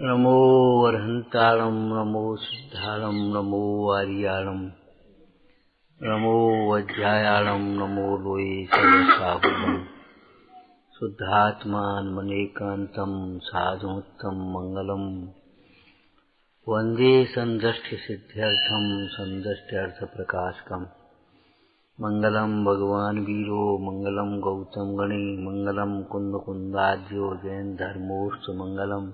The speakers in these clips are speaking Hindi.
नमो अर्हन्तारं नमो सिद्धारं नमो आर्याणं नमो वज्रायाणं नमो लोये सर्वसाहुलं शुद्धात्मानमनेकान्तं साधुत्तम मंगलम वन्दे सन्दृष्टिसिद्ध्यर्थं सन्दृष्ट्यर्थप्रकाशकम् मंगलम भगवान वीरो मंगलम गौतम गणे मंगलम कुंदकुंदाद्यो जैन धर्मोस्तु मंगलम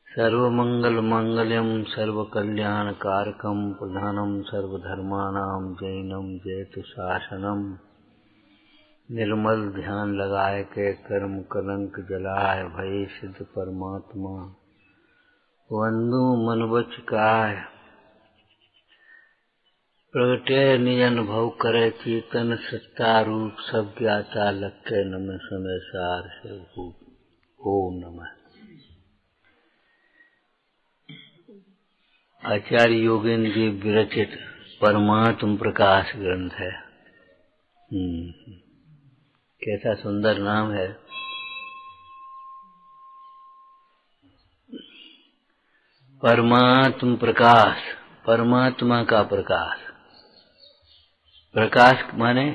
सर्वमंगल मंगलम सर्वकल्याणकारकम प्रधानम सर्वधर्माणां जैनम जयतु शासनम निर्मल ध्यान लगाए के कर्म कलंक जलाय भय सिद्ध परमात्मा वंदु मन वच काय प्रगटे निज अनुभव करे चेतन सत्ता रूप सब ज्ञाता लक्के नम समय सार से भूप ओम नमः। आचार्य योगेंद्र देव विरचित परमात्म प्रकाश ग्रंथ है। कैसा सुंदर नाम है। परमात्म प्रकाश, परमात्मा का प्रकाश। प्रकाश माने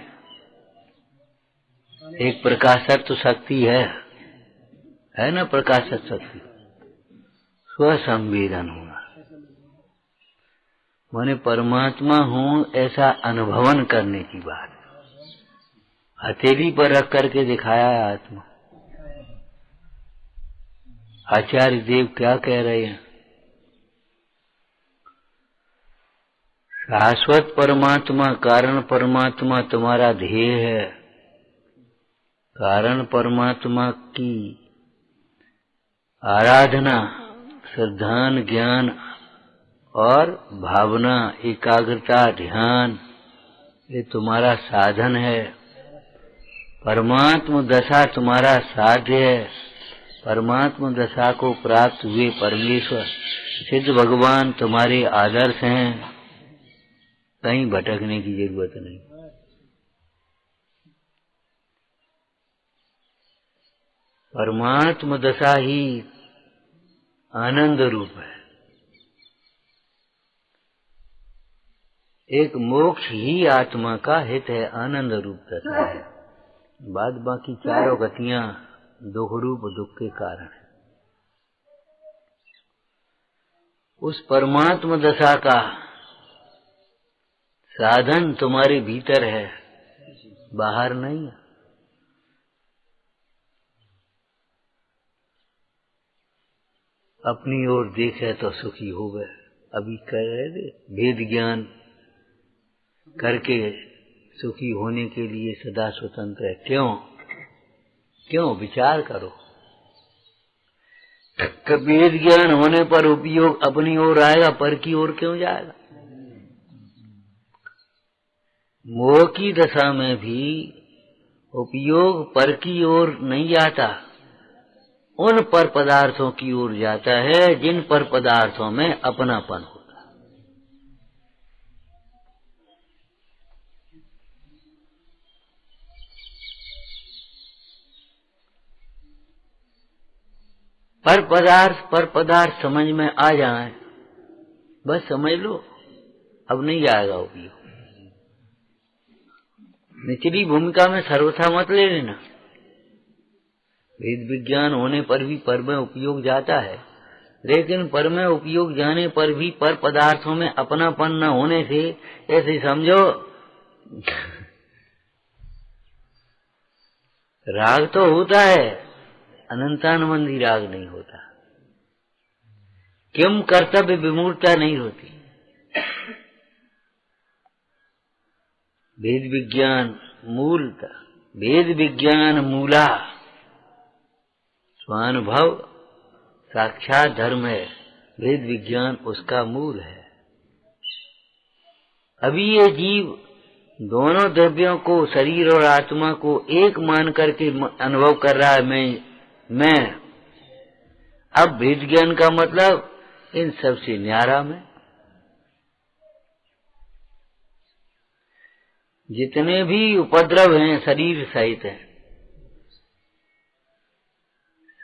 एक प्रकाशक तो शक्ति है ना। प्रकाशक शक्ति स्वसंवेदन होना माने परमात्मा हूँ ऐसा अनुभवन करने की बात। हथेली पर रख करके दिखाया है आत्मा। आचार्य देव क्या कह रहे हैं? शाश्वत परमात्मा, कारण परमात्मा तुम्हारा ध्येय है। कारण परमात्मा की आराधना, श्रद्धान, ज्ञान और भावना, एकाग्रता, ध्यान, ये तुम्हारा साधन है। परमात्म दशा तुम्हारा साध्य है। परमात्म दशा को प्राप्त हुए परमेश्वर सिद्ध भगवान तुम्हारे आदर्श हैं। कहीं भटकने की जरूरत नहीं। परमात्म दशा ही आनंद रूप है। एक मोक्ष ही आत्मा का हित है, आनंद रूप दशा है। बाद बाकी चारों गतियां दुख रूप दुख के कारण है। उस परमात्म दशा का साधन तुम्हारे भीतर है, बाहर नहीं है। अपनी ओर देखे तो सुखी हो गए। अभी कह रहे थे वेद ज्ञान करके सुखी होने के लिए सदा स्वतंत्र है। क्यों विचार करो। वेद ज्ञान होने पर उपयोग अपनी ओर आएगा, पर की ओर क्यों जाएगा? मोह की दशा में भी उपयोग पर की ओर नहीं जाता, उन पर पदार्थों की ओर जाता है जिन पर पदार्थों में अपनापन होता है। पर पदार्थ समझ में आ जाए, बस समझ लो, अब नहीं जाएगा उपयोग। निचली भूमिका में सर्वथा मत ले लेना। वेद विज्ञान होने पर भी पर में उपयोग जाता है, लेकिन पर में उपयोग जाने पर भी पर पदार्थों में अपनापन न होने से ऐसे समझो राग तो होता है, अनंतानुबंधी राग नहीं होता। किम कर्तव्य विमूर्ता नहीं होती। वेद विज्ञान मूलता, वेद विज्ञान मूला स्वानुभव साक्षात धर्म है। वेद विज्ञान उसका मूल है। अभी ये जीव दोनों द्रव्यों को, शरीर और आत्मा को एक मान करके अनुभव कर रहा है मैं। अब वेद ज्ञान का मतलब इन सबसे न्यारा में जितने भी उपद्रव हैं शरीर सहित हैं,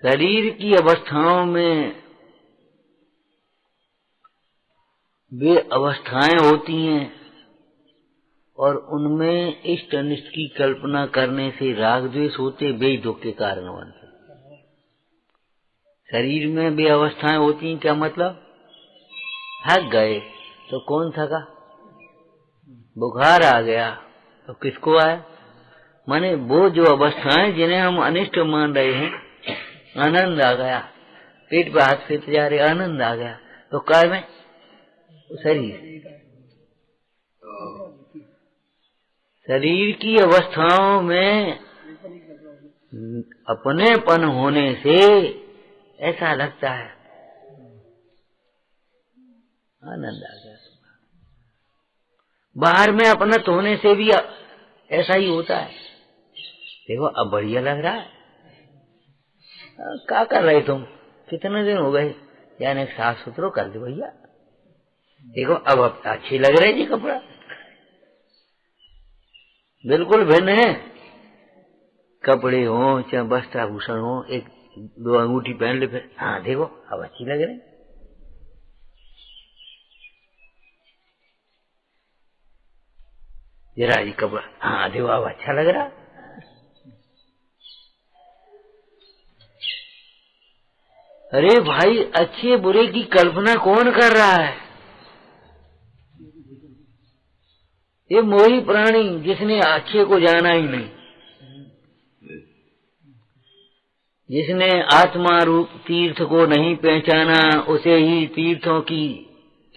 शरीर की अवस्थाओं में वे अवस्थाएं होती हैं और उनमें इष्ट अनिष्ट की कल्पना करने से राग द्वेष होते, वे दुख के कारण बनते। शरीर में वे अवस्थाएं होती हैं, क्या मतलब? थक गए तो कौन थका? बुखार आ गया तो किसको आया? माने वो जो अवस्थाएं जिन्हें हम अनिष्ट मान रहे हैं, आनंद आ गया, पेट पे हाथ से जा रहे, आनंद आ गया, तो काय में शरीर की अवस्थाओं में अपनेपन होने से ऐसा लगता है आनंद आ गया। बाहर में अपनत होने से भी ऐसा ही होता है। देखो अब बढ़िया लग रहा है। क्या कर रहे तुम? कितने दिन हो गए? यानी साफ सुथरा कर दो भैया। देखो अब अच्छे लग रहे जी कपड़ा, बिल्कुल भिन्न है। कपड़े हो चाहे वस्त्राभूषण हो, एक दो अंगूठी पहन ले फिर, हाँ देखो अब अच्छी लग रही। जरा जी कपड़ा, हाँ देखो अब अच्छा लग रहा। अरे भाई, अच्छे बुरे की कल्पना कौन कर रहा है? ये मोही प्राणी जिसने अच्छे को जाना ही नहीं, जिसने आत्मा रूप तीर्थ को नहीं पहचाना, उसे ही तीर्थों की,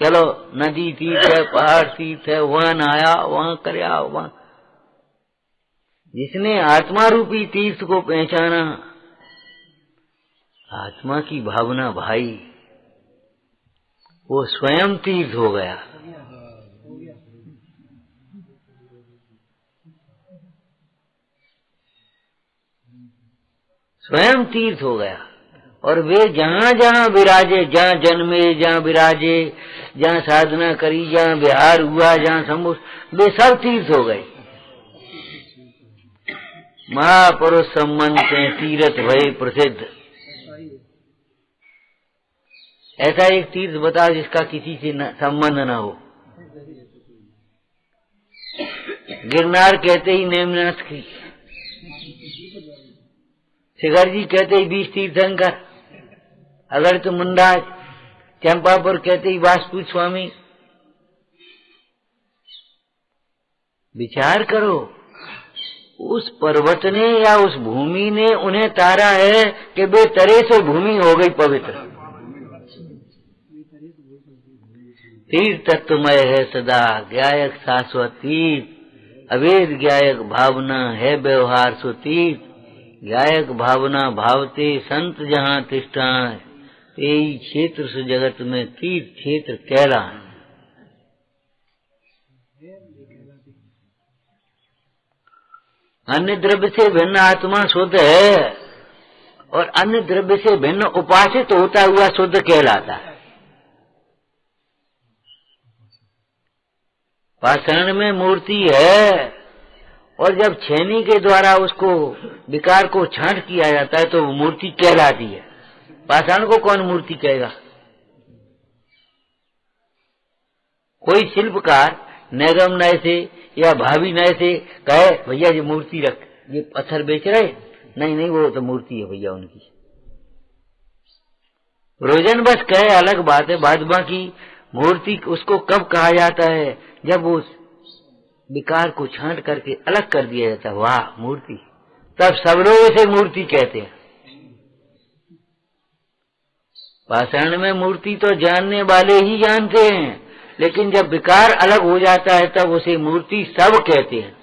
चलो नदी तीर्थ है, पहाड़ तीर्थ है, वहां नहाया, वहां करया, वहां, जिसने आत्मा रूपी तीर्थ को पहचाना, आत्मा की भावना भाई, वो स्वयं तीर्थ हो गया। स्वयं तीर्थ हो गया। और वे जहाँ जहाँ विराजे, जहाँ जन्मे, जहाँ विराजे, जहाँ साधना करी, जहाँ विहार हुआ, जहाँ सम्मुख, वे सब तीर्थ हो गए। महापुरुष संबंध से तीर्थ भय प्रसिद्ध। ऐसा एक तीर्थ बताओ जिसका किसी से संबंध न हो। गिरनार कहते ही नेमनाथ की, शिखर जी कहते ही 20 तीर्थंकर, अगर तो मुंडा, चंपापुर कहते ही वासुदेव स्वामी। विचार करो, उस पर्वत ने या उस भूमि ने उन्हें तारा है कि वे तरे से भूमि हो गई पवित्र। तीर्थ तत्वमय है सदा, ज्ञायक शाश्वत तीर्थ, अवेद ज्ञायक भावना है व्यवहार सो तीर्थ, ज्ञायक भावना भावते संत जहाँ तिष्ठाएं, यही क्षेत्र से जगत में तीर्थ क्षेत्र कहलाए। अन्य द्रव्य से भिन्न आत्मा शुद्ध है और अन्य द्रव्य से भिन्न उपासित होता हुआ शुद्ध कहलाता है। पाषाण में मूर्ति है और जब छेनी के द्वारा उसको विकार को छांट किया जाता है तो वो मूर्ति कहलाती है। पाषाण को कौन मूर्ति कहेगा? कोई शिल्पकार निगम नय से या भाभी नय से कहे भैया ये मूर्ति रख, ये पत्थर बेच रहे, नहीं नहीं वो तो मूर्ति है भैया उनकी। रोजन बस कहे अलग बात है, बाद बाकी मूर्ति उसको कब कहा जाता है? जब उस विकार को छांट करके अलग कर दिया जाता है, वाह मूर्ति, तब सब लोग इसे मूर्ति कहते हैं। पाषाण में मूर्ति तो जानने वाले ही जानते हैं, लेकिन जब विकार अलग हो जाता है तब उसे मूर्ति सब कहते हैं।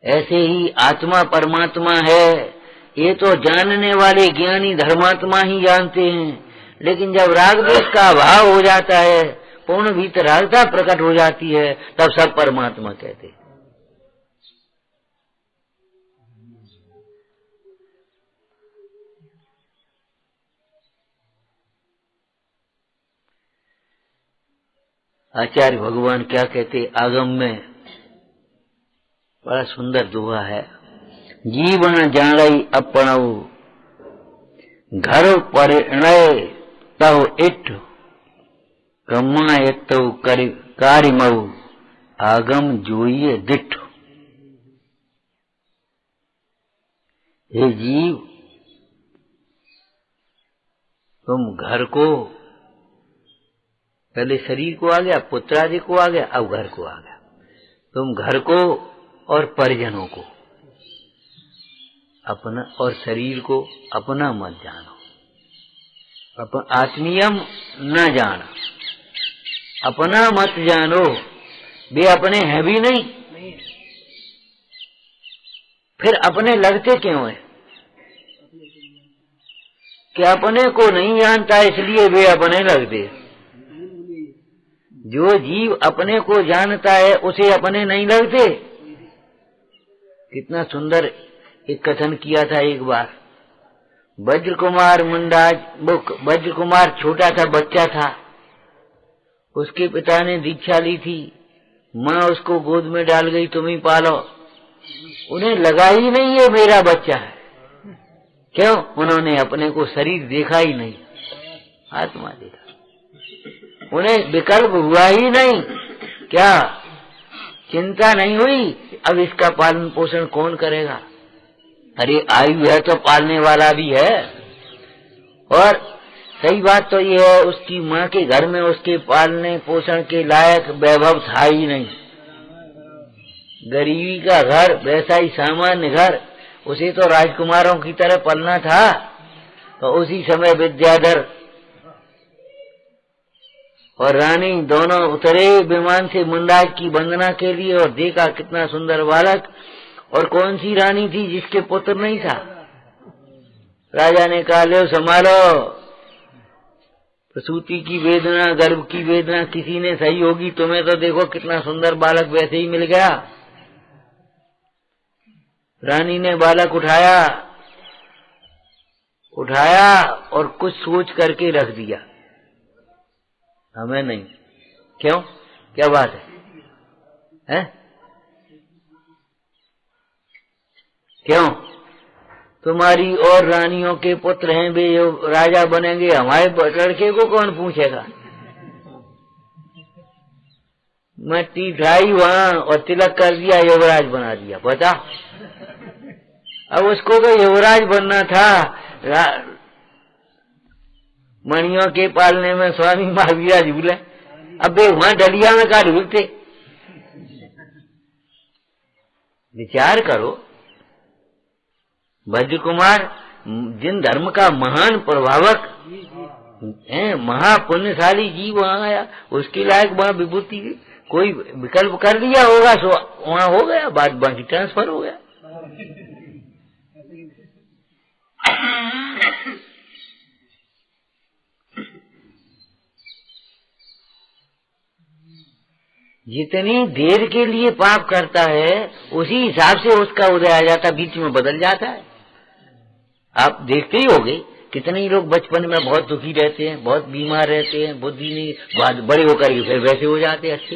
ऐसे ही आत्मा परमात्मा है, ये तो जानने वाले ज्ञानी धर्मात्मा ही जानते हैं, लेकिन जब राग द्वेष का अभाव हो जाता है, पूर्ण वीतरागता प्रकट हो जाती है, तब सब परमात्मा कहते हैं। आचार्य भगवान क्या कहते आगम में, बड़ा सुंदर दोहा है, जीवन जाणई अपनऊ घर परिणय तव इठ कमाए तव कारिमऊ आगम जोइए दिठ। हे जीव, तुम घर को, पहले शरीर को आ गया, पुत्र आदि को आ गया, अब घर को आ गया। तुम घर को और परिजनों को अपना और शरीर को अपना मत जानो, आत्मीयम न जाना, अपना मत जानो। वे अपने हैं भी नहीं, फिर अपने लगते क्यों है? कि अपने को नहीं जानता इसलिए वे अपने लगते। जो जीव अपने को जानता है उसे अपने नहीं लगते। कितना सुंदर एक कथन किया था एक बार। वज्र कुमार मुंडाज, वज्र कुमार छोटा था, बच्चा था, उसके पिता ने दीक्षा ली थी, माँ उसको गोद में डाल गई, तुम ही पालो। उन्हें लगा ही नहीं ये मेरा बच्चा है। क्यों? उन्होंने अपने को शरीर देखा ही नहीं, आत्मा देखा। उन्हें विकल्प हुआ ही नहीं। क्या चिंता नहीं हुई अब इसका पालन पोषण कौन करेगा? अरे आयु है तो पालने वाला भी है। और सही बात तो ये है, उसकी माँ के घर में उसके पालने पोषण के लायक वैभव था ही नहीं। गरीबी का घर, वैसा ही सामान्य घर, उसे तो राजकुमारों की तरह पलना था। तो उसी समय विद्याधर और रानी दोनों उतरे विमान से मुंडाज की वंदना के लिए, और देखा कितना सुंदर बालक। और कौन सी रानी थी जिसके पुत्र नहीं था? राजा ने कहा, लो संभालो, प्रसूति की वेदना, गर्भ की वेदना किसी ने सही होगी, तुम्हें तो देखो कितना सुंदर बालक वैसे ही मिल गया। रानी ने बालक उठाया और कुछ सोच करके रख दिया। हमें नहीं। क्यों? क्या बात है? क्यों? तुम्हारी और रानियों के पुत्र हैं, वे राजा बनेंगे, हमारे लड़के को कौन पूछेगा? मट्टी ढाई वहां और तिलक कर दिया, युवराज बना दिया। पता, अब उसको तो युवराज बनना था। मणियों के पालने में स्वामी महावीरा झूले, अब वे वहां डलिया में का ढूलते। विचार करो, वज्र कुमार जिन धर्म का महान प्रभावक है, महापुण्यशाली जीव वहां आया, उसके लायक वहां विभूति कोई विकल्प कर दिया होगा, सो वहां हो गया, बाद बाकी ट्रांसफर हो गया। जितनी देर के लिए पाप करता है उसी हिसाब से उसका उदय आ जाता, बीच में बदल जाता है। आप देखते ही होंगे कितने लोग बचपन में बहुत दुखी रहते हैं, बहुत बीमार रहते हैं, बुद्धि नहीं, बाद बड़े होकर फिर वैसे हो जाते हैं अच्छे।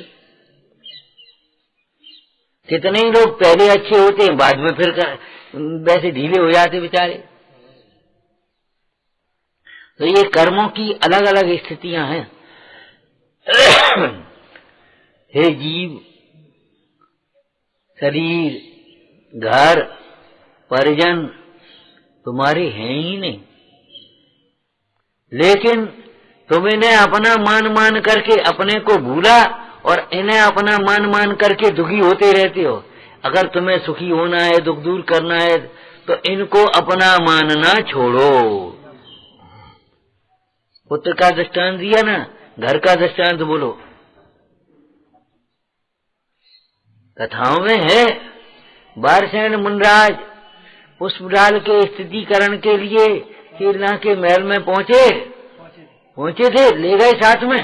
कितने ही लोग पहले अच्छे होते हैं, बाद में फिर वैसे ढीले हो जाते बेचारे। तो ये कर्मों की अलग अलग स्थितियां हैं। हे जीव, शरीर, घर, परिजन तुम्हारे हैं ही नहीं, लेकिन तुम इन्हें अपना मान करके अपने को भूला और इन्हें अपना मान करके दुखी होते रहते हो। अगर तुम्हें सुखी होना है, दुख दूर करना है, तो इनको अपना मानना छोड़ो। पुत्र का दृष्टांत दिया ना, घर का दृष्टांत बोलो। कथाओं में है, बारसेन मुंडराज पुष्प डाल के स्थितिकरण के लिए कीर्णा के महल में पहुंचे थे, ले गए साथ में,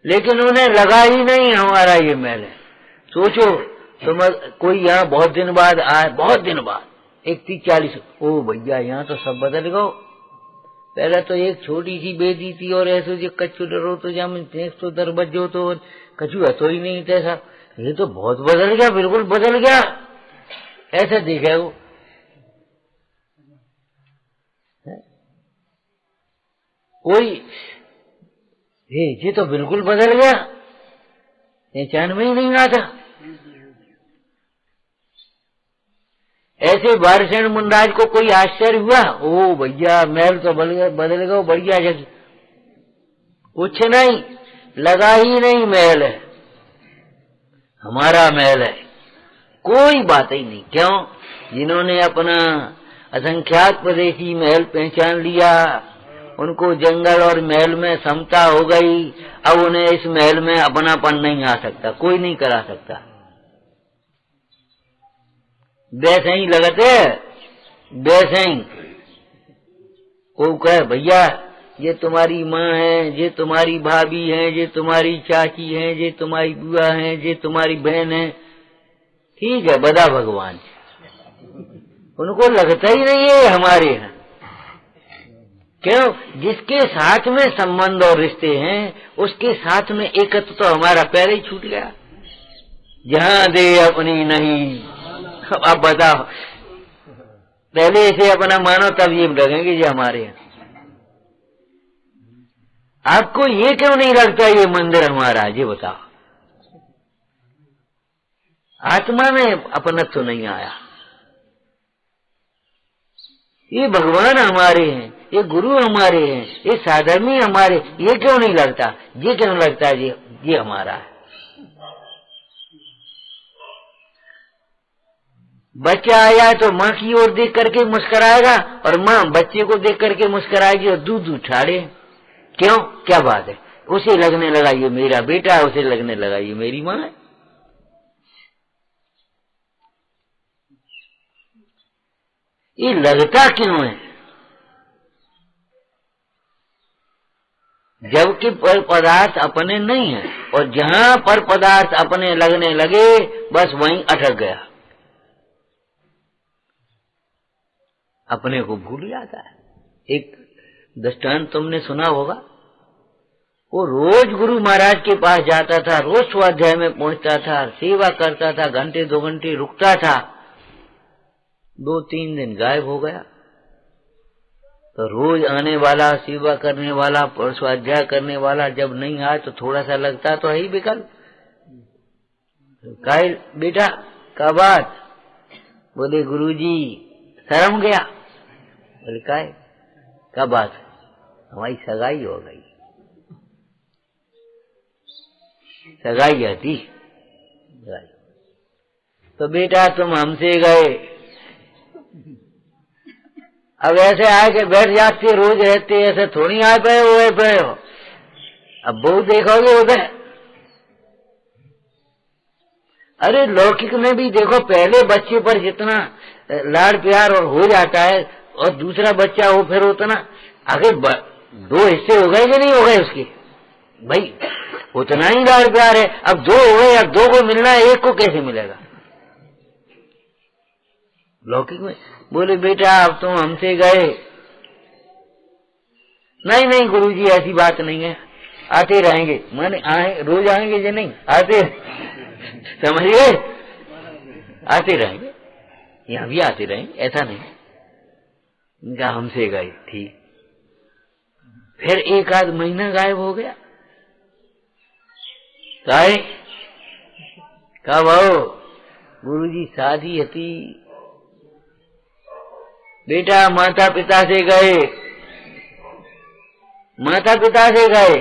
लेकिन उन्हें लगा ही नहीं हमारा ये महल है। सोचो तुम कोई यहाँ बहुत दिन बाद आए, बहुत दिन बाद 31-40, ओ भैया यहाँ तो सब बदल गो। पहले तो एक छोटी सी बेटी थी और ऐसे जो कच्चू डरो तो जम तो दरबज्जो तो कछु हतो ही नहीं था। ये तो बहुत बदल गया, बिल्कुल बदल गया, ऐसा दिखे वो। कोई ये तो बिल्कुल बदल गया, पहचान में ही नहीं आता। ऐसे बारसेन मुंडाज को कोई आश्चर्य हुआ, ओ भैया महल तो बदल गया, बढ़िया जगह। कुछ नहीं, लगा ही नहीं महल है, हमारा महल है, कोई बात ही नहीं। क्यों? जिन्होंने अपना असंख्यात प्रदेशी महल पहचान लिया, उनको जंगल और महल में समता हो गई। अब उन्हें इस महल में अपनापन नहीं आ सकता, कोई नहीं करा सकता। वैसे ही लगते, वैसे ही वो कहे भैया ये तुम्हारी माँ है, ये तुम्हारी भाभी है, ये तुम्हारी चाची है, ये तुम्हारी बुआ है, ये तुम्हारी बहन है, ठीक है, बदा भगवान। उनको लगता ही नहीं है हमारे हैं। क्यों? जिसके साथ में संबंध और रिश्ते हैं उसके साथ में एकत्व तो हमारा पहले ही छूट गया। जहां दे अपनी नहीं, अब बताओ, पहले इसे अपना मानो तब ये लगेंगे ये हमारे हैं। आपको ये क्यों नहीं लगता ये मंदिर हमारा? ये बताओ। आत्मा में अपनत्व तो नहीं आया। ये भगवान हमारे हैं, ये गुरु हमारे हैं, ये साधर्मी हमारे, ये क्यों नहीं लगता? ये क्यों लगता है ये हमारा है? बच्चा आया तो माँ की ओर देख करके मुस्कुराएगा और माँ बच्चे को देख करके मुस्कुराएगी और दूध उछाड़े। क्यों? क्या बात है? उसे लगने लगा ये मेरा बेटा है, उसे लगने लगा ये मेरी माँ है। ये लगता क्यों है? जबकि पर पदार्थ अपने नहीं है, और जहां पर पदार्थ अपने लगने लगे बस वहीं अटक गया, अपने को भूल जाता है। एक दृष्टांत तुमने सुना होगा, वो रोज गुरु महाराज के पास जाता था, रोज स्वाध्याय में पहुंचता था, सेवा करता था, घंटे 2 घंटे रुकता था। 2-3 दिन गायब हो गया। तो रोज आने वाला, सेवा करने वाला, स्वाध्याय करने वाला जब नहीं आए तो थोड़ा सा लगता तो है ही विकल्प। काहे बेटा का बात? बोले गुरुजी शर्म गया। बोले काहे का बात? हमारी सगाई हो गई। सगाई आती तो बेटा तुम हमसे गए, अब ऐसे आके बैठ जाते, रोज रहते, ऐसे थोड़ी आए पे हो। अब बहुत देखोगे उधर। अरे लौकिक में भी देखो, पहले बच्चे पर जितना लाड प्यार और हो जाता है और दूसरा बच्चा हो फिर उतना, आगे 2 हिस्से हो गए कि नहीं हो गए उसके? भाई उतना ही लाड प्यार है। अब 2 हो गए, अब 2 को मिलना है, 1 को कैसे मिलेगा? लौकिक में बोले बेटा अब तुम हमसे गए। नहीं गुरुजी ऐसी बात नहीं है, आते रहेंगे। माने आए रोज आएंगे जो नहीं आते, समझिए, आते रहेंगे, यहाँ भी आते रहेंगे, ऐसा नहीं। इनका हमसे गए, ठीक। फिर 1-आध महीना गायब हो गया। काहे कब आओ? गुरुजी शादी हती, बेटा माता पिता से गए, माता पिता से गए।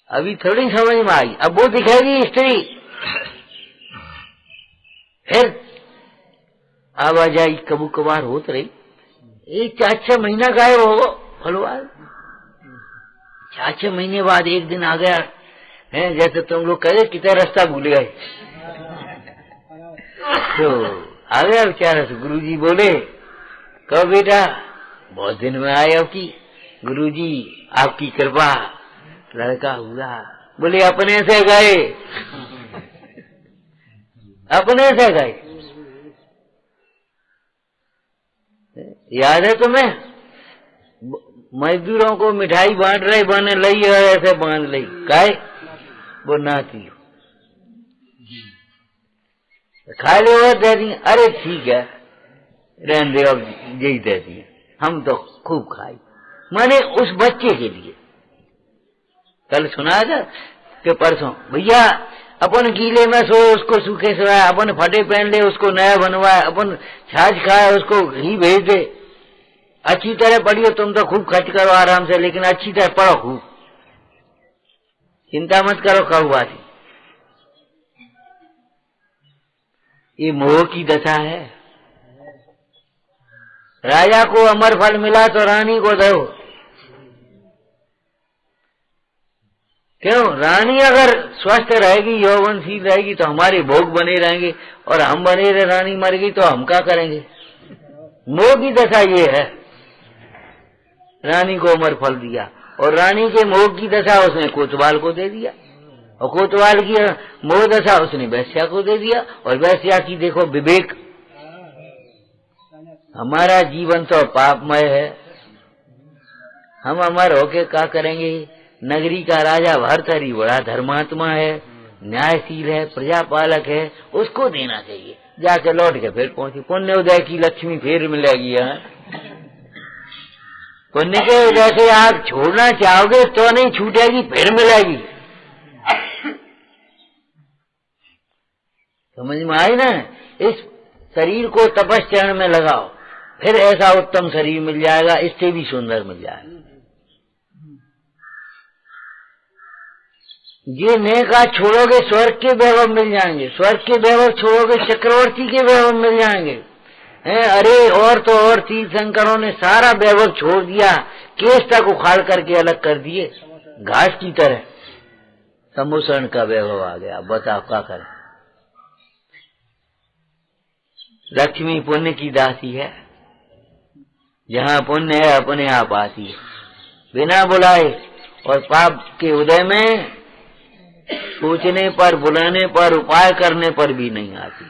अभी थोड़ी समझ में आई, अब वो दिखेगी स्त्री। फिर आवाजाही कबू कबार होत रही। 4-6 महीना गायब हो फलवार। 4-6 महीने बाद एक दिन आ गया है, जैसे तुम लोग कहे कितना रास्ता भूल गए, तो आ गया बेचारा। तो गुरुजी बोले कहो बेटा बहुत दिन में आए आपकी, गुरुजी आपकी कृपा, लड़का हुआ। बोले अपने से गए, अपने से गए। याद है तुम्हें? मजदूरों को मिठाई बांट रहे, बने लई है, ऐसे बांध लई, काहे वो नाती खा लो दे दी। अरे ठीक है, रहने दे, अब यही दे दिए, हम तो खूब खाई। माने उस बच्चे के लिए। कल सुना था कि परसों, भैया अपन गीले में सो उसको सूखे सोया, अपन फटे पहन ले उसको नया बनवाए, अपन छाछ खाए उसको घी भेज दे, अच्छी तरह पढ़ियो, तुम तो खूब खर्च करो आराम से, लेकिन अच्छी तरह पढ़ो खूब, चिंता मत करो कहुआसी। ये मोह की दशा है। राजा को अमर फल मिला तो रानी को दो। क्यों? रानी अगर स्वस्थ रहेगी, यौवनशील रहेगी तो हमारे भोग बने रहेंगे, और हम बने रहे, रानी मर गई तो हम क्या करेंगे? मोह की दशा ये है। रानी को अमर फल दिया, और रानी के मोह की दशा उसने कोतवाल को दे दिया, और कोतवाल की मोह दशा उसने वैश्या को दे दिया, और वैश्या की देखो विवेक। हमारा जीवन तो पापमय है, हम अमर होके क्या करेंगे? नगरी का राजा भर्तहरि बड़ा धर्मात्मा है, न्यायशील है, प्रजापालक है, उसको देना चाहिए। जाके लौट के फिर पहुंची, पुण्योदय की लक्ष्मी फिर मिलेगी। पुण्य के जैसे आप छोड़ना चाहोगे तो नहीं छूटेगी, फिर मिलेगी। समझ में आई ना? इस शरीर को तपश्चरण में लगाओ, फिर ऐसा उत्तम शरीर मिल जाएगा, इससे भी सुंदर मिल जाएगा। ये नेका छोड़ोगे स्वर्ग के वैभव मिल जाएंगे, स्वर्ग के वैभव छोड़ोगे चक्रवर्ती के वैभव मिल जाएंगे। अरे और तो और तीर्थंकरों ने सारा वैभव छोड़ दिया, केस तक उखाड़ करके अलग कर दिए, घास की तरह। सम्भूषण का वैभव आ गया, बताओ क्या करें? लक्ष्मी पुण्य की दासी है, जहाँ पुण्य है अपने आप आती है, बिना बुलाए, और पाप के उदय में सोचने पर, बुलाने पर, उपाय करने पर भी नहीं आती।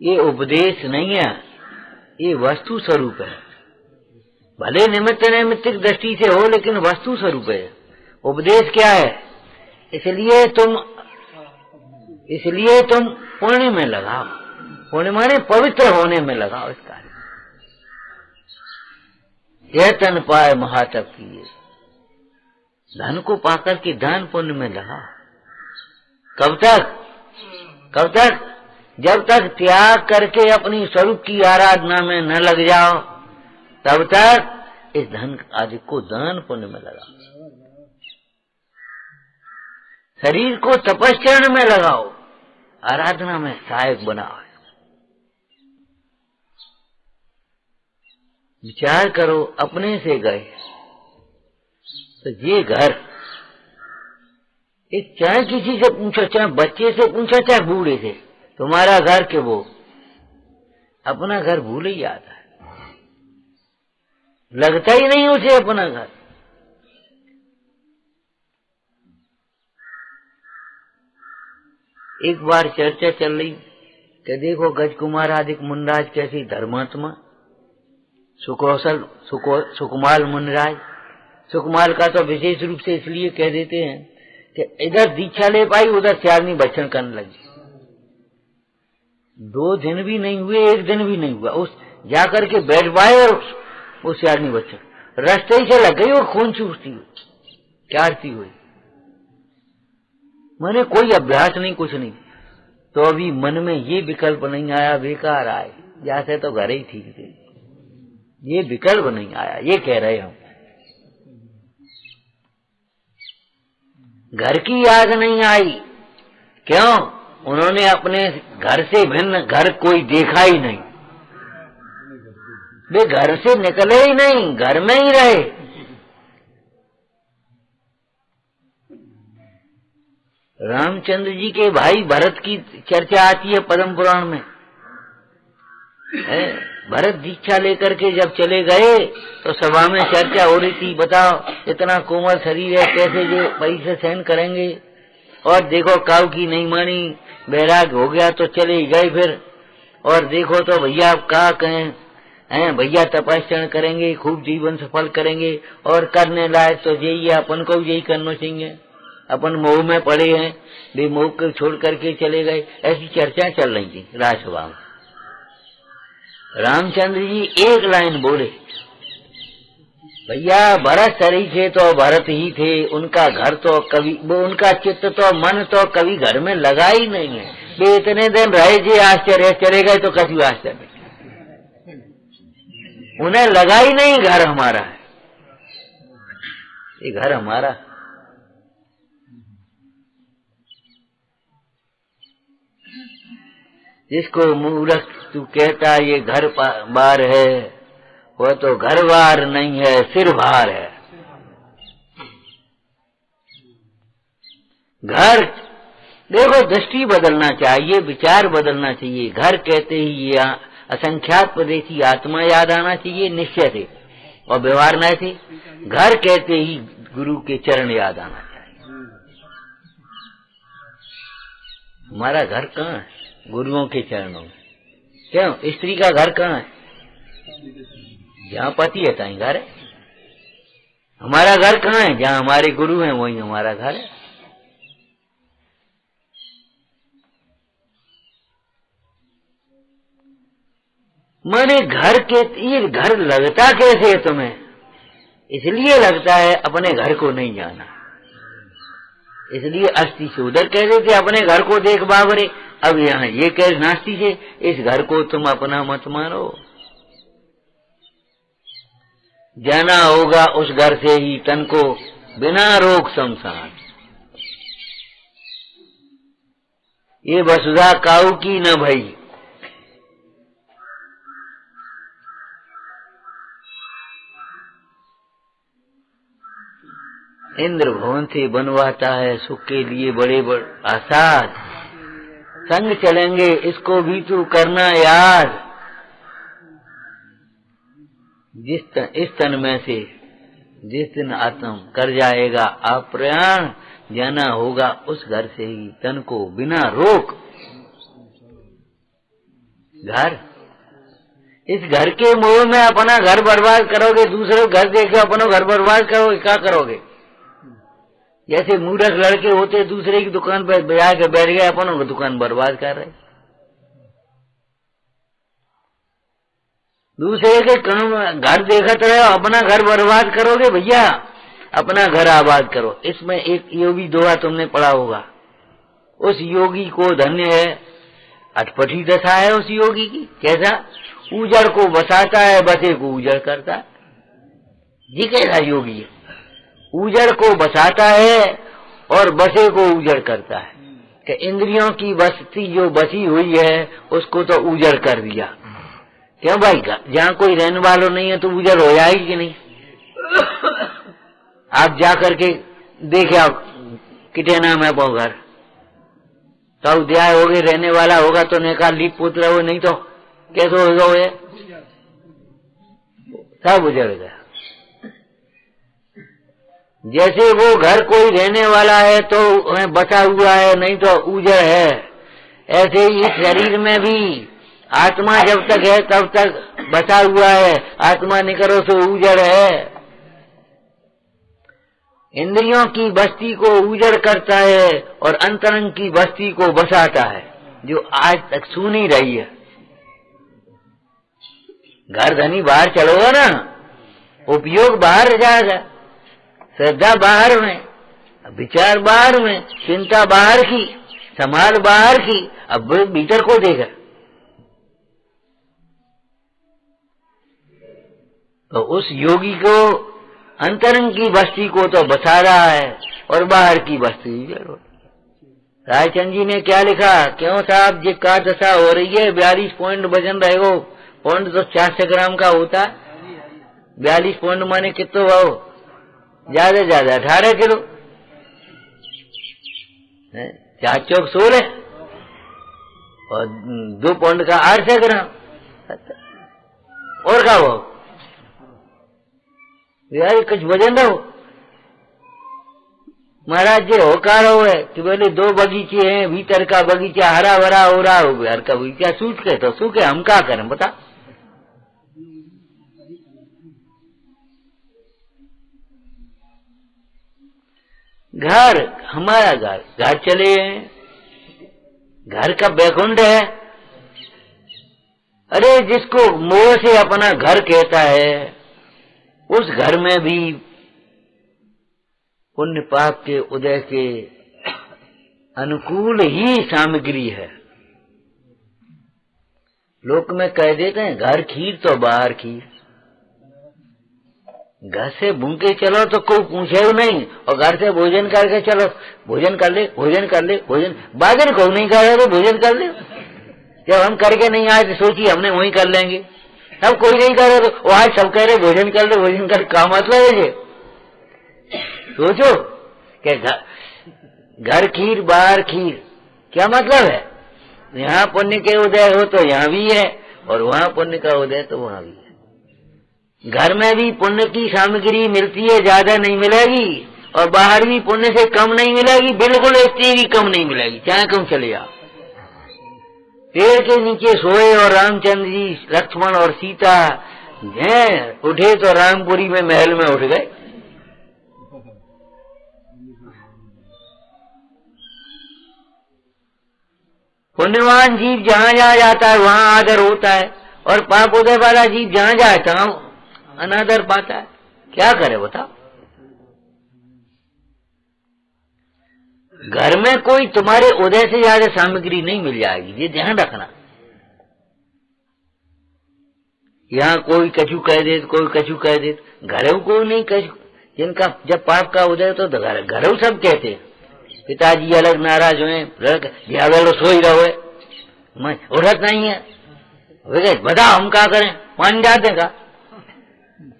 ये उपदेश नहीं है, ये वस्तु स्वरूप है। भले निमित्त नैमित्तिक दृष्टि से हो, लेकिन वस्तु स्वरूप है। उपदेश क्या है? इसलिए तुम पुण्य में लगाओ, पुण्य माने पवित्र होने में लगाओ इस कार्य। यह तन पाए महातप किए, धन को पाकर के दान पुण्य में लगा। कब तक? जब तक त्याग करके अपनी स्वरूप की आराधना में न लग जाओ, तब तक इस धन आदि को दान पुण्य में लगाओ। शरीर को तपश्चरण में लगाओ, आराधना में सहायक बनाओ। विचार करो, अपने से गए तो ये घर, एक चाहे किसी से पूछो, चाहे बच्चे से पूछो, चाहे बूढ़े से, तुम्हारा घर के वो अपना घर भूल ही जाता है, लगता ही नहीं उसे अपना घर। एक बार चर्चा चल रही कि देखो गजकुमार आदि मुनराज कैसी धर्मात्मा, सुकुमाल मुनराज। सुकुमाल का तो विशेष रूप से इसलिए कह देते हैं कि इधर दीक्षा ले पाई, उधर चारनी बच्चन करने लगी। 2 दिन भी नहीं हुए, 1 दिन भी नहीं हुआ, उस जाकर के बैठ पाए, और वो चारनी बच्चन रास्ते ही से लग गई और खून चूसती हुई, चारती हुई। मैंने कोई अभ्यास नहीं, कुछ नहीं, तो अभी मन में ये विकल्प नहीं आया, बेकार आए, जैसे तो घर ही ठीक थे, ये विकल्प नहीं आया। ये कह रहे हम, घर की याद नहीं आई। क्यों? उन्होंने अपने घर से भिन्न घर कोई देखा ही नहीं, वे घर से निकले ही नहीं, घर में ही रहे। रामचंद्र जी के भाई भरत की चर्चा आती है पद्म पुराण में। भरत दीक्षा लेकर के जब चले गए तो सभा में चर्चा हो रही थी, बताओ इतना कोमल शरीर है, कैसे ये परी से सहन करेंगे। और देखो काऊ की नहीं मानी, बैराग हो गया तो चले गए फिर। और देखो तो भैया आप क्या कहें, हैं भैया तपस्या करेंगे, खूब जीवन सफल करेंगे, और करने लायक तो यही है, अपन को यही करना चाहिए। अपन मोह में पड़े हैं, वे मोह को छोड़ करके चले गए, ऐसी चर्चा चल रही थी राजसभा में। रामचंद्र जी एक लाइन बोले, भैया भरत शरीर थे तो भरत ही थे, उनका घर तो कभी वो उनका चित्त तो मन तो कभी घर में लगा ही नहीं है। वे इतने दिन रहे जी आश्चर्य, चले गए तो कभी आश्चर्य, उन्हें लगा ही नहीं घर हमारा है, ये घर हमारा। जिसको मूर्ख तू कहता ये घर बार है, वह तो घर बार नहीं है, सिर भार है। घर देखो, दृष्टि बदलना चाहिए, विचार बदलना चाहिए। घर कहते ही ये असंख्यात प्रदेशी आत्मा याद आना चाहिए निश्चय से, और व्यवहार न थे। घर कहते ही गुरु के चरण याद आना चाहिए। हमारा घर कहाँ है? गुरुओं के चरणों में। क्यों? स्त्री का घर कहाँ है? जहाँ पति है तहीं घर है। हमारा घर कहाँ है? जहाँ हमारे गुरु हैं वहीं हमारा घर है। माने घर के ये घर लगता कैसे है तुम्हें? इसलिए लगता है अपने घर को नहीं जाना। इसलिए अस्थि से उधर कह रहे थे अपने घर को देख बाबरे, अब यहाँ ये कह नास्ती से इस घर को तुम अपना मत मानो। जाना होगा उस घर से ही तन को बिना रोक शमशान। ये वसुधा काऊ की न भई, इंद्र भवन से बनवाता है सुख के लिए बड़े बड़े आसाद। संग चलेंगे इसको भी तू करना याद। इस तन में से जिस दिन आत्म कर जाएगा अप्रयाण, जाना होगा उस घर से ही तन को बिना रोक। घर, इस घर के मोह में अपना घर बर्बाद करोगे, दूसरे घर देखे अपना घर बर्बाद करोगे, क्या करोगे? जैसे मूर्ख लड़के होते दूसरे की दुकान पर बजा के बैठ गए, अपनों की दुकान बर्बाद कर रहे। दूसरे के घर देखते रहे, अपना घर बर्बाद करोगे भैया, अपना घर आबाद करो। इसमें एक योगी दोहा तुमने पढ़ा होगा, उस योगी को धन्य है। अटपटी दशा है उस योगी की। कैसा? उजड़ को बसाता है, बसे को उजड़ करता है। ये कैसा योगी है? उजड़ को बसाता है और बसे को उजड़ करता है। कि इंद्रियों की बस्ती जो बसी हुई है उसको तो उजड़ कर दिया। क्यों भाई? जहाँ कोई रहने वालों नहीं है तो उजड़ हो जाएगी कि नहीं? आप जा करके देखे आओ कितने नाम है वो घर, तो उद्याय हो गए, रहने वाला होगा तो निकाल लीप पुत्र हो, नहीं तो कैसे होगा? वो सब उजड़ गया। जैसे वो घर कोई रहने वाला है तो बचा हुआ है, नहीं तो उजड़ है, ऐसे ही इस शरीर में भी आत्मा जब तक है तब तक बचा हुआ है, आत्मा निकलो तो उजड़ है। इंद्रियों की बस्ती को उजड़ करता है और अंतरंग की बस्ती को बसाता है, जो आज तक सुनी रही है। घर धनी बाहर चलोगा ना, उपयोग बाहर जाएगा, श्रद्धा बाहर में, विचार बाहर में, चिंता बाहर की, संभाल बाहर की, अब भीतर को देगा। तो उस योगी को अंतरंग की बस्ती को तो बसा रहा है और बाहर की बस्ती जरूर। रायचंद जी ने क्या लिखा? क्यों साहब जी का दशा हो रही है? 42 पॉइंट वजन रहेगो। पॉइंट तो 400 ग्राम का होता है। 42 पॉइंट माने कितो भाव? ज्यादा 18 किलो। 4 चौक 16 और 2 पॉइंट का 800 ग्राम। और क्या भाव यार? कुछ वजन रहो महाराज जी। होकार हो है कि बोले 2 बगीचे हैं, भीतर का बगीचा हरा भरा हो रहा हो, बाहर का बगीचा सूख के तो सूखे, हम क्या करें बता? घर हमारा घर चले हैं, घर का बैकुंठ है। अरे जिसको मोह से अपना घर कहता है, उस घर में भी पुण्य पाप के उदय के अनुकूल ही सामग्री है। लोक में कह देते हैं घर खीर तो बाहर खीर। घर से भूखे चलो तो कोई पूछे नहीं, और घर से भोजन करके चलो, भोजन कर ले, भोजन कर ले, भोजन बादल को नहीं कर रहे तो भोजन कर ले। जब हम करके नहीं आए तो सोचिए हमने वही कर लेंगे। तब कोई नहीं कर रहे तो आज सब कह रहे भोजन कर ले, भोजन कर, का मतलब है ये? सोचो कि घर खीर बाहर खीर क्या मतलब है? यहाँ पुण्य के उदय हो तो यहाँ भी है, और वहाँ पुण्य का उदय तो वहाँ भी है। घर में भी पुण्य की सामग्री मिलती है, ज्यादा नहीं मिलेगी, और बाहर भी पुण्य से कम नहीं मिलेगी, बिल्कुल इतनी भी कम नहीं मिलेगी, चाहे कम चले जाओ। पेड़ के नीचे सोए और रामचंद्र जी, लक्ष्मण और सीता हैं, उठे तो रामपुरी में महल में उठ गए। पुण्यवान जीव जहां जहां जाता है वहां आदर होता है, और पाप उदय वाला जीव जहां जाता है अनादर पाता है। क्या करे बताओ? घर में कोई तुम्हारे उदय से ज्यादा सामग्री नहीं मिल जाएगी, ये ध्यान रखना। यहाँ कोई कछु कह दे, कोई कछु कह दे, घरों को नहीं कछु। जिनका जब पाप का उदय तो घरों सब कहते हैं, पिताजी अलग नाराज हुए, सो ही रहो, मैं उठत नहीं है, बताओ हम क्या करें, मान जाते का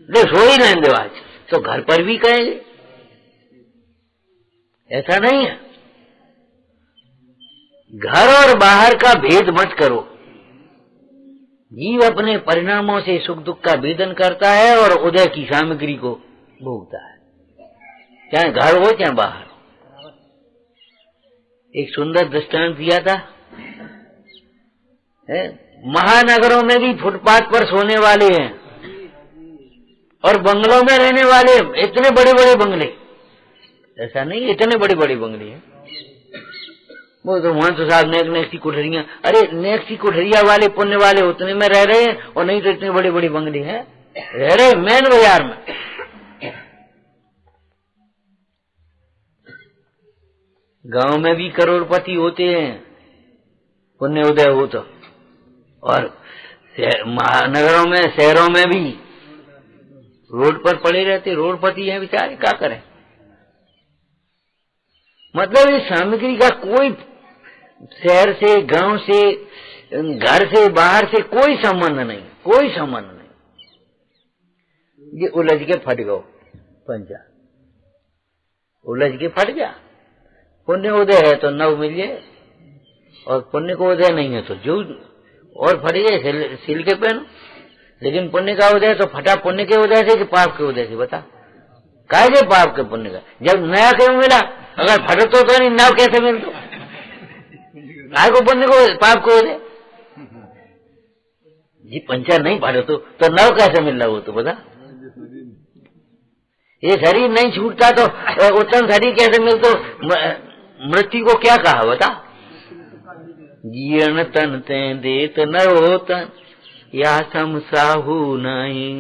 ले सो ही लें दो आज, तो घर पर भी कहेंगे। ऐसा नहीं है। घर और बाहर का भेद मत करो। जीव अपने परिणामों से सुख दुख का भेदन करता है और उदय की सामग्री को भोगता है, चाहे घर हो चाहे बाहर। एक सुंदर दृष्टांत दिया था, महानगरों में भी फुटपाथ पर सोने वाले हैं और बंगलों में रहने वाले इतने बड़े बड़े बंगले। ऐसा नहीं, इतने बड़े बड़े बंगले हैं। वो तो वहां तो साहब नेक सी कोठरियां, अरे नेक सी कोठरिया वाले पुण्य वाले उतने में रह रहे हैं, और नहीं तो इतने बड़े बड़े बंगले हैं रह रहे मेन बाजार में। गांव में भी करोड़पति होते हैं पुण्य उदय हो तो, और महानगरों में शहरों में भी रोड पर पड़े रहते रोडपति हैं बेचारे, क्या करें। मतलब इस सामग्री का कोई शहर से, गांव से, घर से, बाहर से कोई संबंध नहीं, कोई संबंध नहीं। ये उलझ के फट गो पंजा, उलझ के फट गया। पुण्य उदय है तो नव मिल जाए, और पुण्य को उदय नहीं है तो जो और फट जाए सिल के पहनो। लेकिन पुण्य का उदय तो फटा पुण्य के उदय से कि पाप के उदय से? बता काहे पाप के पुण्य का? जब नया क्यों मिला? अगर फटतो तो नहीं, नव कैसे मिलतो? काय को पुण्य को पाप को उदय जी? पंचा नहीं फटतो तो नव कैसे मिल रहा? वो तो बता। ये शरीर नहीं छूटता तो उत्तम शरीर कैसे मिलतो? मृत्यु को क्या कहा बता? जीर्ण तन ते देत न होतन या समसाहू नहीं।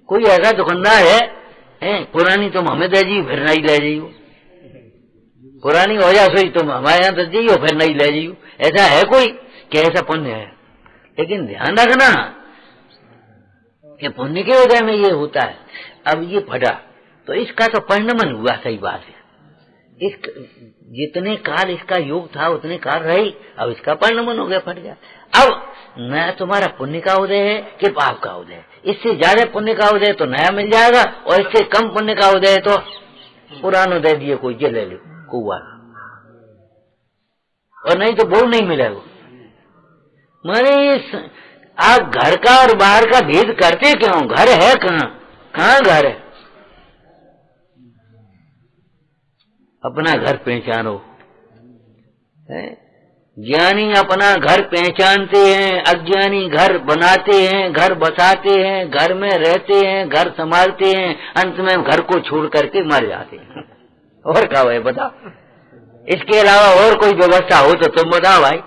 कोई ऐसा दुकानदार है पुरानी तुम हमें दे जी फिर नहीं ले जाइयो, पुरानी हो जा सोई तुम हमारे यहाँ दे जाइयो फिर नहीं ले जाइयो। ऐसा है कोई कि ऐसा पुण्य है? लेकिन ध्यान रखना कि पुण्य के उदय में ये होता है। अब ये फटा तो इसका तो परिणमन हुआ, सही बात है। इस जितने काल इसका योग था उतने काल रही, अब इसका परिणमन हो गया, फट गया। अब नया तुम्हारा पुण्य का उदय है कि पाप का उदय? इससे ज्यादा पुण्य का उदय तो नया मिल जाएगा, और इससे कम पुण्य का उदय तो पुराना दे दिए कोई, जे ले लो कुआ, और नहीं तो बोल नहीं मिलेगा। माने आप घर का और बाहर का भेद करते क्यों? घर है कहाँ? कहाँ घर है? अपना घर पहचानो। ज्ञानी अपना घर पहचानते हैं, अज्ञानी घर बनाते हैं, घर बसाते हैं, घर में रहते हैं, घर संभालते हैं, अंत में घर को छोड़ करके मर जाते हैं। और क्या है बताओ? इसके अलावा और कोई व्यवस्था हो तो तुम बताओ भाई।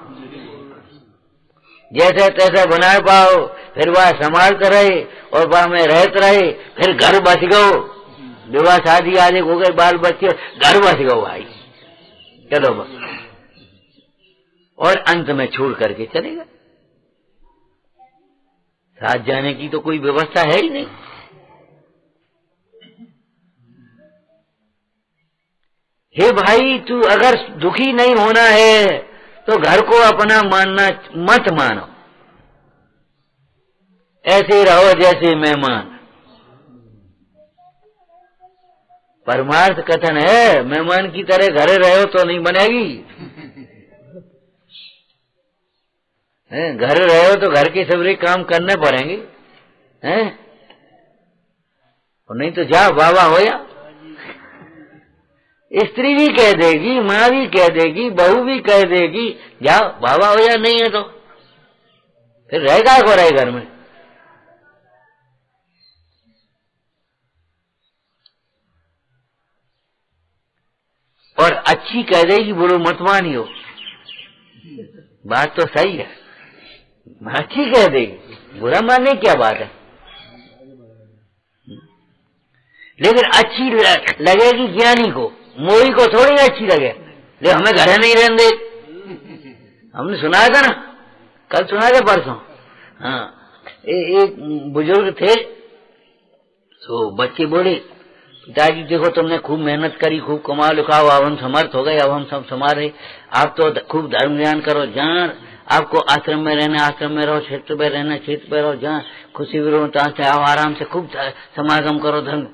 जैसे तैसे बनाए पाओ, फिर वह संभालते रहे और वह में रहते रहे, फिर घर बच गो, विवाह शादी आदि हो गए, बाल बच्चे, घर बच गो भाई, चलो बस। और अंत में छोड़ करके चलेगा। साथ जाने की तो कोई व्यवस्था है ही नहीं। हे भाई, तू अगर दुखी नहीं होना है तो घर को अपना मानना मत मानो, ऐसे रहो जैसे मेहमान। परमार्थ कथन है, मेहमान की तरह घरे रहो तो नहीं बनेगी। घर रहो तो घर के सभी काम करने पड़ेंगे, हैं? और नहीं तो जाओ बाबा हो या। स्त्री भी कह देगी, माँ भी कह देगी, बहू भी कह देगी, जाओ बाबा हो या। नहीं है तो फिर रहेगा को रहे घर में। और अच्छी कह देगी, बुरो मत मानियो। बात तो सही है, अच्छी कह देगी, बुरा मानने क्या बात है। लेकिन अच्छी लगेगी ज्ञानी को, मोही को थोड़ी अच्छी लगे। ले हमें घर नहीं रहने दे। हमने सुनाया था ना, कल सुनाया था परसों। हाँ, एक बुजुर्ग थे, तो बच्चे बोले, पिताजी देखो तुमने खूब मेहनत करी, खूब कमा लिखाओ, अब हम समर्थ हो गए, अब हम सब संभाल रहे, आप तो खूब धर्म ज्ञान करो। जहाँ आपको आश्रम में रहना आश्रम में रहो, क्षेत्र में रहना क्षेत्र में रहो, जहाँ खुशी भी रहो तहाँ से आओ, आराम से खूब समागम करो धर्म।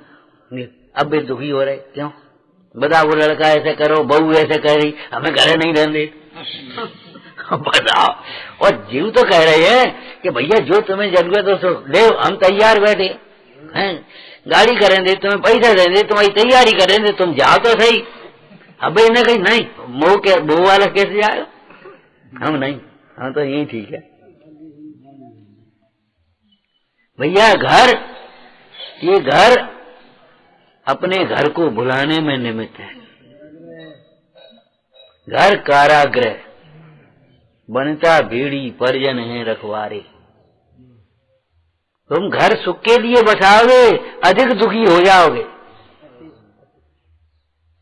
अब भी दुखी हो रहे क्यों? बताओ, वो लड़का ऐसे करो, बहू ऐसे कह रही, हमें घर नहीं रहने बताओ। और जीव तो कह रहे हैं कि भैया जो तुम्हें जरूरत हो तो ले, हम तैयार बैठे हैं, गाड़ी करेंगे, तुम्हें पैसा देंगे, तुम्हारी तैयारी करेंगे, तुम जाओ तो सही। अब इन्हें कहीं नहीं, बहू वाला कैसे जाएगा? हम नहीं, हम तो यही ठीक है भैया। घर, ये घर अपने घर को भुलाने में निमित्त है। घर कारागृह, बनता भीड़ी परिजन है रखवारे। तुम घर सुख के लिए बसाओगे, अधिक दुखी हो जाओगे,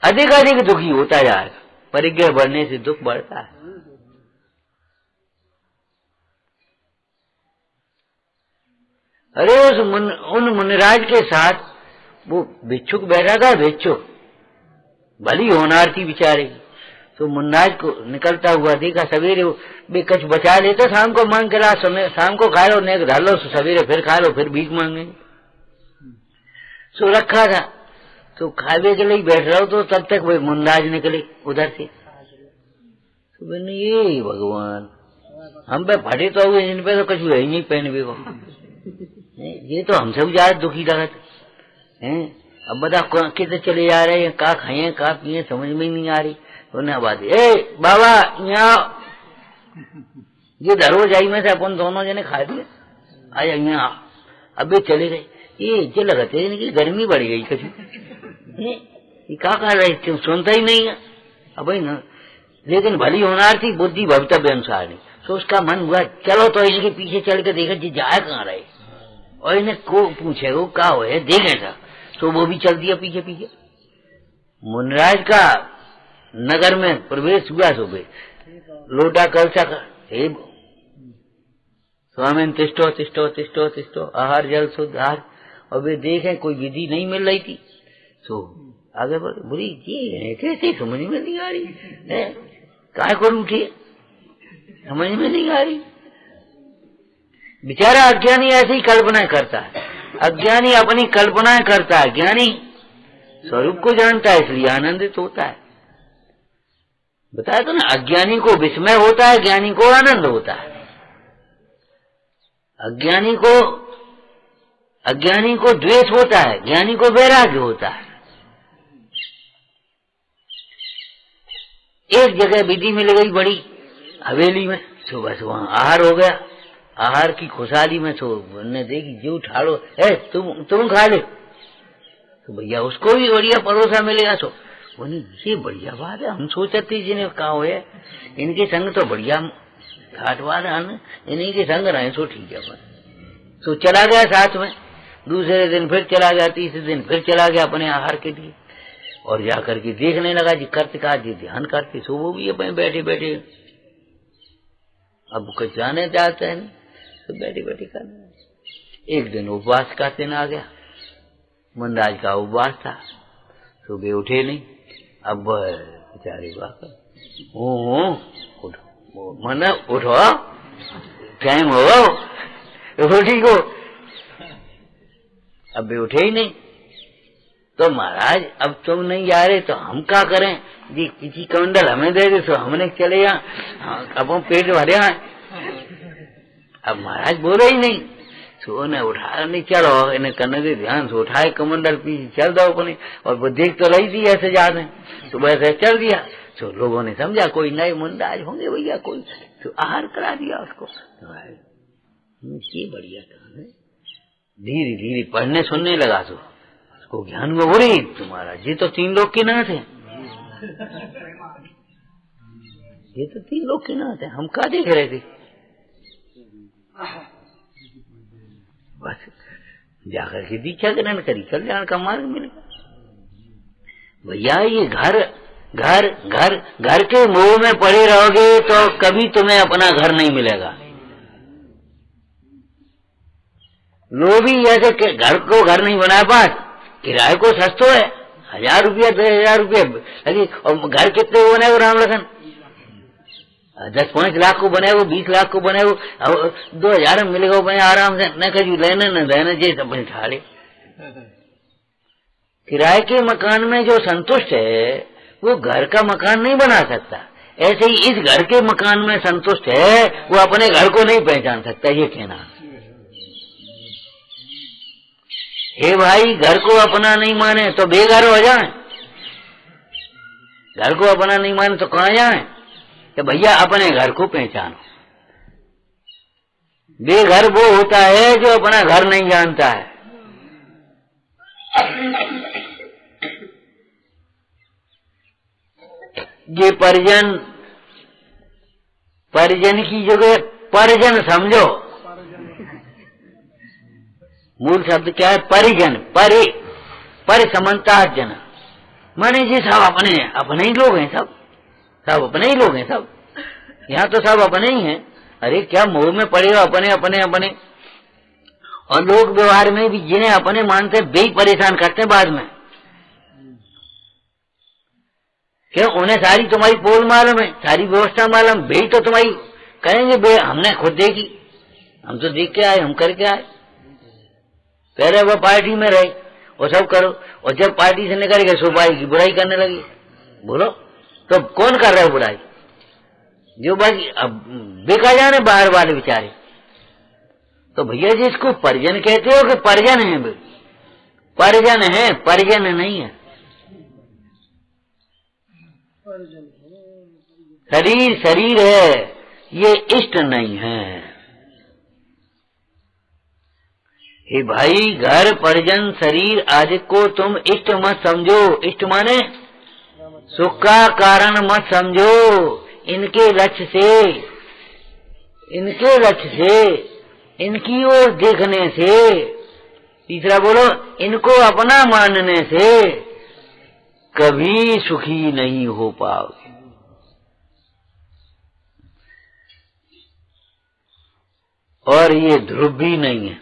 अधिक अधिक दुखी होता जाएगा। परिग्रह बढ़ने से दुख बढ़ता है। अरे उन मुनिराज के साथ वो भिक्षुक बैठा था, भिक्षुक भली होनार थी बेचारे। तो मुन्नाज को निकलता हुआ देखा, सवेरे भी कुछ बचा लेते, शाम को मांग के ला, शाम को खा लो, नेक डाल लो, सवेरे फिर खा लो, फिर भीख मांगे। सो रखा था, तो खावे के लिए बैठ रहा हो, तो तब तक वो मुन्नाज निकले उधर से। तो मैंने ये भगवान, हम पे फटे तो हुए, इन पे तो कुछ है ही नहीं पहनवे को। ये तो हमसे भी ज्यादा दुखी लगत है। अब बता कितने चले जा रहे हैं, का खाए का पिए, समझ में नहीं आ रही। तो बात, ए बाबा यहाँ ये धरो जाई में से अपन दोनों जने खा दिए, आया यहाँ। अब ये चले गए, ये लगते है कि गर्मी बढ़ गई कभी। ये क्या कर रहे थे, सुनता ही नहीं है। अब ना, लेकिन भली होनार थी, बुद्धि भवितव्य अनुसार नहीं। तो उसका मन हुआ, चलो तो इनके पीछे चल के देखा जी जाए कहाँ रहे, और इन्हें को पूछे वो क्या हो देखे था। तो वो भी चल दिया पीछे पीछे। मुनराज का नगर में प्रवेश हुआ। सुबह लोटा कलसा हे स्वामी तिष्ठो तिष्ठो तिष्ठो तिष्ठो, आहार जल शुद्ध आहार। और वे देखें कोई विधि नहीं मिल रही थी, तो आगे बढ़ बुरी जी कैसे समझ में नहीं आ रही है, काय को उठी समझ में नहीं आ रही। बेचारा अज्ञानी ऐसी कल्पना करता है, अज्ञानी अपनी कल्पनाएं करता है, ज्ञानी स्वरूप को जानता है, इसलिए आनंदित होता है। बताया तो ना, अज्ञानी को विस्मय होता है, ज्ञानी को आनंद होता है। अज्ञानी को द्वेष होता है, ज्ञानी को वैराग्य होता है। एक जगह विधि मिल गई बड़ी हवेली में, सुबह से वहां आहार हो गया। आहार की खुशहाली में तो ने देखी जो ठाड़ो तुम खा ले, तो भैया उसको भी बढ़िया परोसा मिलेगा। तो बोली ये बढ़िया बात है, हम सोचते जिन्हें कहा हुए इनके संग तो बढ़िया घाटवार इन्हीं के संग रहे सो ठीक है। तो चला गया साथ में, दूसरे दिन फिर चला गया, तीसरे दिन फिर चला गया अपने आहार के लिए, और जाकर के देखने लगा जी करते का जी ध्यान करते सो वो भी अपने बैठे बैठे, अब कुछ जाने जाते हैं तो बैठे बैठे करने। एक दिन उपवास का दिन आ गया, मनराज का उपवास था, सुबह उठे नहीं। अब बेचारे बाप उठो मन उठो टाइम हो रोटी को, अब भी उठे ही नहीं। तो महाराज अब तुम नहीं जा रहे तो हम क्या करें जी, किसी कमंडल हमें दे दे तो हमने चले जा, अब हम पेट भरे हैं। अब महाराज बोले ही नहीं, सो ने उठा नहीं, चलो इन्हें करने दे ध्यान से, उठाए कमंडल पीछे चल दो अपने, और वो देख तो रही थी ऐसे जाने, तो वैसे चल दिया। तो लोगों ने समझा कोई नए मुंडाज होंगे भैया कोई, तो आहार करा दिया उसको। तो ये बढ़िया काम है। धीरे धीरे पढ़ने सुनने लगा तो उसको ज्ञान में बोले तुम्हारा ये तो 3 लोग के नाथ है, ये तो 3 लोग के नाथ है, हम क्या देख रहे थे। बस जाकर के दीक्षा ग्रहण करी, कल्याण का मार्ग मिल गया। भैया ये घर घर घर घर के मोह में पड़े रहोगे तो कभी तुम्हें अपना घर नहीं मिलेगा। लोग भी ऐसे घर को घर नहीं बनाया, पास किराए को सस्तो है, 1000 रुपया 2000 रुपया लगे, और घर कितने बने वो राम लखन, 10-5 लाख को बने वो, 20 लाख को बने वो, 2000 मिलेगा वो आराम से, न कभी लेने न देने जे सब ठाड़े। किराए के मकान में जो संतुष्ट है वो घर का मकान नहीं बना सकता, ऐसे ही इस घर के मकान में संतुष्ट है वो अपने घर को नहीं पहचान सकता। ये कहना हे भाई, घर को अपना नहीं माने तो बेघर हो जाए, घर को अपना नहीं माने तो कहां जाए कि भैया अपने घर को पहचानो। बेघर वो होता है जो अपना घर नहीं जानता है। ये परिजन की जगह परिजन समझो, मूल शब्द क्या है परिजन, पर समन्ता जन, माने जी सब अपने ही लोग हैं, सब अपने ही लोग हैं, सब यहाँ तो सब अपने ही हैं। अरे क्या मोह में पड़े हो अपने अपने अपने, और लोग व्यवहार में भी जिन्हें अपने मानते वे ही परेशान करते हैं बाद में। क्यों? उन्हें सारी तुम्हारी पोल मालूम है, सारी व्यवस्था मालूम, वे ही तो तुम्हारी कहेंगे बे हमने खुद देखी, हम तो देख के आए, हम करके आए। पहले वो पार्टी में रहे और सब करो, और जब पार्टी से निकल गए सुबाई की बुराई करने लगी। बोलो तो कौन कर रहा है बुराई? जो बाकी अब बेका जाने बाहर वाले बेचारे। तो भैया जी इसको परिजन कहते हो कि परिजन है? परिजन है, परिजन नहीं है। शरीर शरीर है, ये इष्ट नहीं है। हे भाई, घर परिजन शरीर आदि को तुम इष्ट मत समझो। इष्ट माने सुख का कारण मत समझो। इनके लक्ष्य से इनकी ओर देखने से, तीसरा बोलो इनको अपना मानने से कभी सुखी नहीं हो पाओगे। और ये ध्रुव भी नहीं है,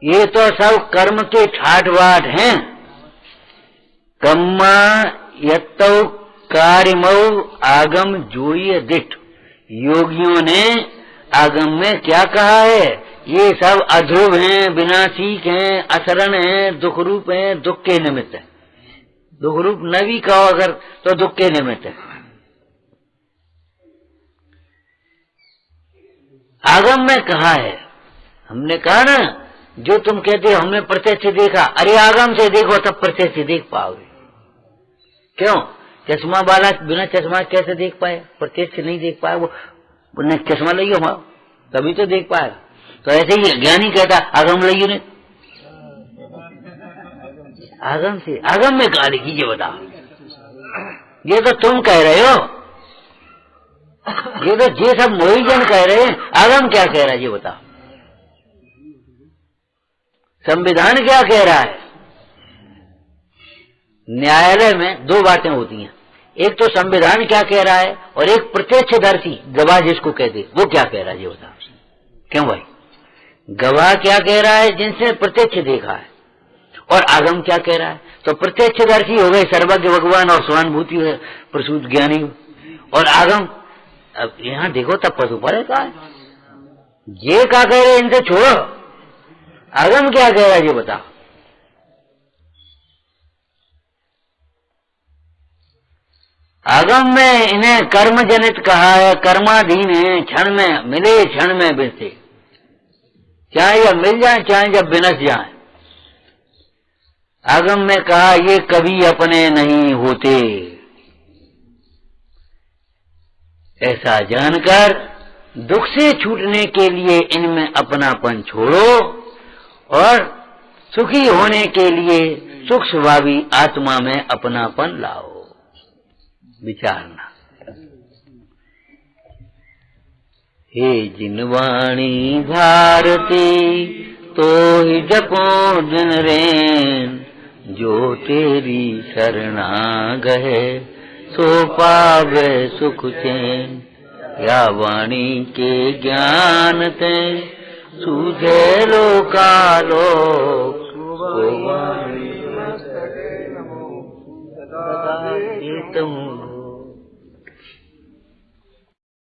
ये तो सब कर्म के ठाट बाट हैं। कम्मा यत्तौ कार्यमौ आगम जोय दिठ। योगियों ने आगम में क्या कहा है? ये सब अध्रुव हैं, विनाशीक हैं, असरण हैं, दुख रूप हैं, दुख के निमित्त है। दुख रूप न भी कहो अगर तो दुख के निमित्त है। आगम में कहा है, हमने कहा ना, जो तुम कहते हो हमने प्रत्यक्ष देखा, अरे आगम से देखो तब प्रत्यक्ष देख पाओगे। क्यों? चश्मा वाला बिना चश्मा कैसे देख पाए? प्रत्यक्ष नहीं देख पाए, वो चश्मा लियो वहां तभी तो देख पाएगा। तो ऐसे ही ज्ञानी कहता आगम लियो ने, आगम से। आगम में कहा लिखी ये बताओ, ये तो तुम कह रहे हो, ये तो ये सब मोहिजन कह रहे हैं, आगम क्या कह रहा है ये बताओ। संविधान क्या कह रहा है? न्यायालय में दो बातें होती हैं, एक तो संविधान क्या कह रहा है और एक प्रत्यक्षदर्शी गवाह जिसको कहते वो क्या कह रहा है ये बताओ। क्यों भाई? गवाह क्या कह रहा है? जिनसे प्रत्यक्ष देखा है। और आगम क्या कह रहा है? तो प्रत्यक्षदर्शी हो गए सर्वज्ञ भगवान और स्वानुभूति है प्रसूत ज्ञानी। और आगम, अब यहाँ देखो तब पशु पड़े का है, ये क्या कह रहे इनसे छोड़ो, आगम क्या कह रहा है ये बताओ। आगम में इन्हें कर्म जनित कहा है, कर्माधीन है, क्षण में मिले क्षण में बिरसे, चाहे जब मिल जाए चाहे जब विनस जाए। आगम में कहा ये कभी अपने नहीं होते, ऐसा जानकर दुख से छूटने के लिए इनमें अपनापन छोड़ो और सुखी होने के लिए सुख स्वभावी आत्मा में अपनापन लाओ। विचारना। हे जिनवाणी भारती तो ही जपो दिन रेन, जो तेरी शरणा गए सो पावे सुख चैन। या वाणी के ज्ञान ते सूझे लोकालोक, सो वाणी तुम